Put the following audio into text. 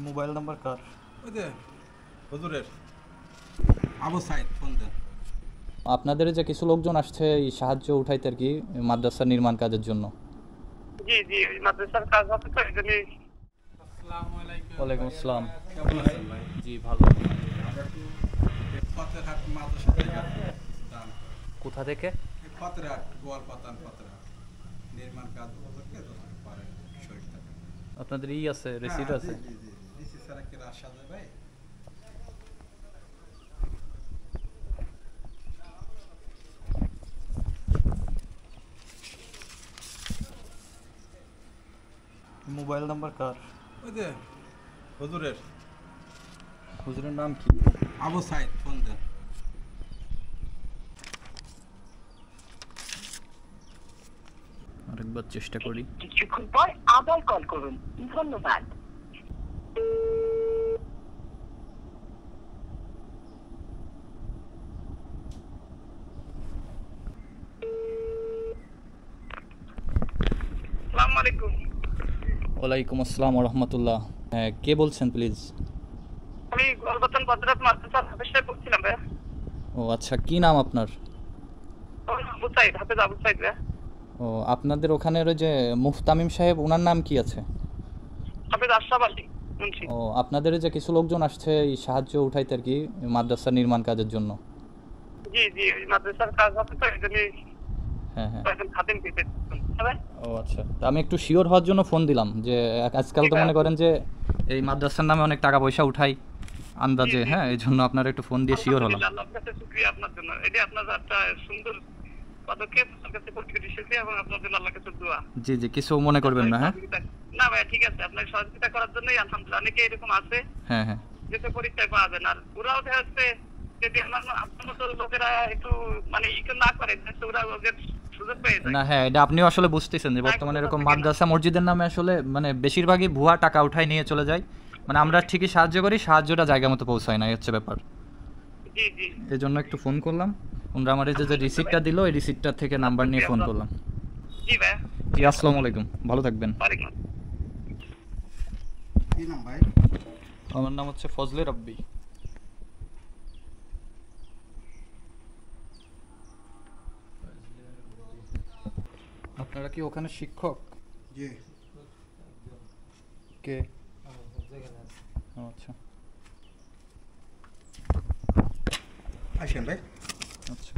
Mobile number কার? ওই যে হুজুরের আবু সাইদ ফোন দেন। আপনাদের যে কিছু লোকজন আসছে এই সাহায্য উঠাইতে আর কি মাদ্রাসা নির্মাণ কাজের জন্য। জি জি মাদ্রাসার কাজ হবে তো এই জন্যই। আসসালামু আলাইকুম। ওয়ালাইকুম আসসালাম। কেমন আছেন ভাই? জি ভালো। আমরা একটু ফতেরহাট মাদ্রাসা থেকে দান। কোথা থেকে? ফতেরহাট গোয়ালপাতান ফতেরহাট নির্মাণ কাজ উপলক্ষে যতটুকু পারেন শরীর থাকেন। আপনাদের আছে রিসিট আছে? জি জি জি স্যার কি রাশাদ ভাই? মোবাইল নাম্বার কার? ওই যে হুজুরের হুজুরের নাম কি? আবু সাইদ ফোন দেন। আরেকবার চেষ্টা করি। কিছুক্ষণ পর আবার কল করুন। ধন্যবাদ। আসসালামু আলাইকুম। ওয়ালাইকুম আসসালাম রহমতুল্লাহ। হ্যাঁ, কে বলছেন প্লিজ? আমি গোয়ালপাতান ফতেরহাট মাদ্রাসার হাফেজ বলছিলাম ভাই। ও আচ্ছা, কি নাম আপনার? আবু সাইদ, হাফেজ আবু সাইদ ভাই। ও আপনাদের ওখানের ওই যে মুফতামিম সাহেব, ওনার নাম কি আছে? হাফেজ আশরাফ আলী মুন্সি। ও আপনাদের যে কিছু লোকজন আসছে এই সাহায্য উঠাইতে আর কি মাদ্রাসা নির্মাণ কাজের জন্য। জি জি মাদ্রাসার কাজ হবে তো এই জন্যই হ্যাঁ হ্যাঁ। কয়েকজন খাদিম পেতে হবে। ও আচ্ছা, তা আমি একটু শিওর হওয়ার জন্য ফোন দিলাম যে আজকাল তো মনে করেন যে এই মাদ্রাসার নামে অনেক টাকা পয়সা উঠাই আন্দাজে, হ্যাঁ এই জন্য আপনার একটু ফোন দিয়ে শিওর হলাম। আল্লাহর কাছে শুকরিয়া আপনার জন্য। এটা আপনার একটা সুন্দর পদক্ষেপ, আপনার কাছে কোটি শুকরিয়া এবং আপনার জন্য আল্লাহর কাছে দোয়া। জি জি, কিছু মনে করবেন না। হ্যাঁ না ভাই ঠিক আছে, আপনার সহযোগিতা করার জন্যই আলহামদুলিল্লাহ। অনেকে এরকম আছে হ্যাঁ হ্যাঁ। যেটা পরিচয় পাওয়া যায় না, আর ওরাও দেখা যাচ্ছে যদি আপনার মতো লোকেরা একটু মানে একটু না করে ওরা ওদের সুযোগ পেয়ে যায়। না হ্যাঁ, এটা আপনিও আসলে বুঝতেছেন যে বর্তমানে এরকম মাদ্রাসা মসজিদের নামে আসলে মানে বেশিরভাগই ভুয়া টাকা উঠাই নিয়ে চলে যায়। মানে আমরা ঠিকই সাহায্য করি, সাহায্যটা জায়গা মতো পৌঁছায় না, এই হচ্ছে ব্যাপার। জি জি এই জন্য একটু ফোন করলাম। ওনারা আমার এই যে রিসিপ্টটা দিল, এই রিসিপ্টটা থেকে নাম্বার নিয়ে ফোন করলাম। জি ভাই। জি আসসালামু আলাইকুম, ভালো থাকবেন। ওয়ালাইকুম। কি নাম ভাই? আমার নাম হচ্ছে ফজলে রাব্বি। আপনারা কি ওখানে শিক্ষক? জি কে? আচ্ছা আসেন ভাই। আচ্ছা।